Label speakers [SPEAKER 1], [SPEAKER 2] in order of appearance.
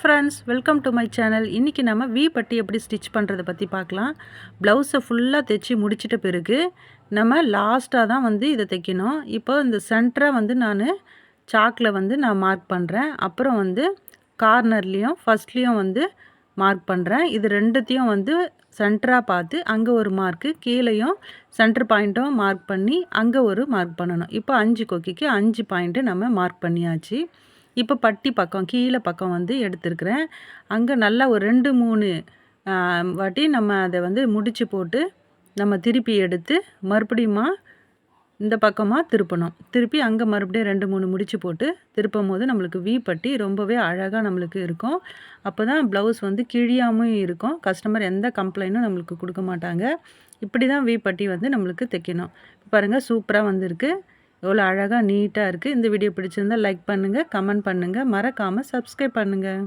[SPEAKER 1] Friends, welcome to my channel. இன்றைக்கி நம்ம we பட்டி எப்படி ஸ்டிச் பண்ணுறதை பற்றி பார்க்கலாம். ப்ளவுஸை ஃபுல்லாக தைச்சி முடிச்சிட்ட பிறகு நம்ம லாஸ்ட்டாக தான் வந்து இதை தைக்கணும். இப்போ இந்த சென்டராக வந்து சாக்கில் நான் மார்க் பண்ணுறேன். அப்புறம் கார்னர்லேயும் ஃபஸ்ட்லேயும் மார்க் பண்ணுறேன். இது ரெண்டுத்தையும் சென்டராக பார்த்து அங்கே ஒரு மார்க்கு, கீழேயும் சென்டர் பாயிண்ட்டும் மார்க் பண்ணி அங்கே ஒரு மார்க் பண்ணணும். இப்போ 5 கொக்கிக்கு 5 பாயிண்ட்டு நம்ம மார்க் பண்ணியாச்சு. இப்போ பட்டி பக்கம் கீழே பக்கம் எடுத்திருக்கிறேன். அங்கே நல்லா ஒரு 2, 3 வாட்டி நம்ம அதை முடிச்சு போட்டு நம்ம திருப்பி எடுத்து மறுபடியுமா இந்த பக்கமாக திருப்பணும். திருப்பி அங்கே மறுபடியும் 2, 3 முடிச்சு போட்டு திருப்பும் போது நம்மளுக்கு வி பட்டி ரொம்பவே அழகாக நம்மளுக்கு இருக்கும். அப்போ தான் ப்ளவுஸ் கிழியாமல் இருக்கும். கஸ்டமர் எந்த கம்ப்ளைண்ட்டும் நம்மளுக்கு கொடுக்க மாட்டாங்க. இப்படி தான் வி பட்டி நம்மளுக்கு தைக்கணும். பாருங்கள், சூப்பராக வந்திருக்கு. எவ்வளோ அழகாக நீட்டாக இருக்குது. இந்த வீடியோ பிடிச்சிருந்தால் லைக் பண்ணுங்கள், கமெண்ட் பண்ணுங்கள், மறக்காமல் சப்ஸ்கிரைப் பண்ணுங்கள்.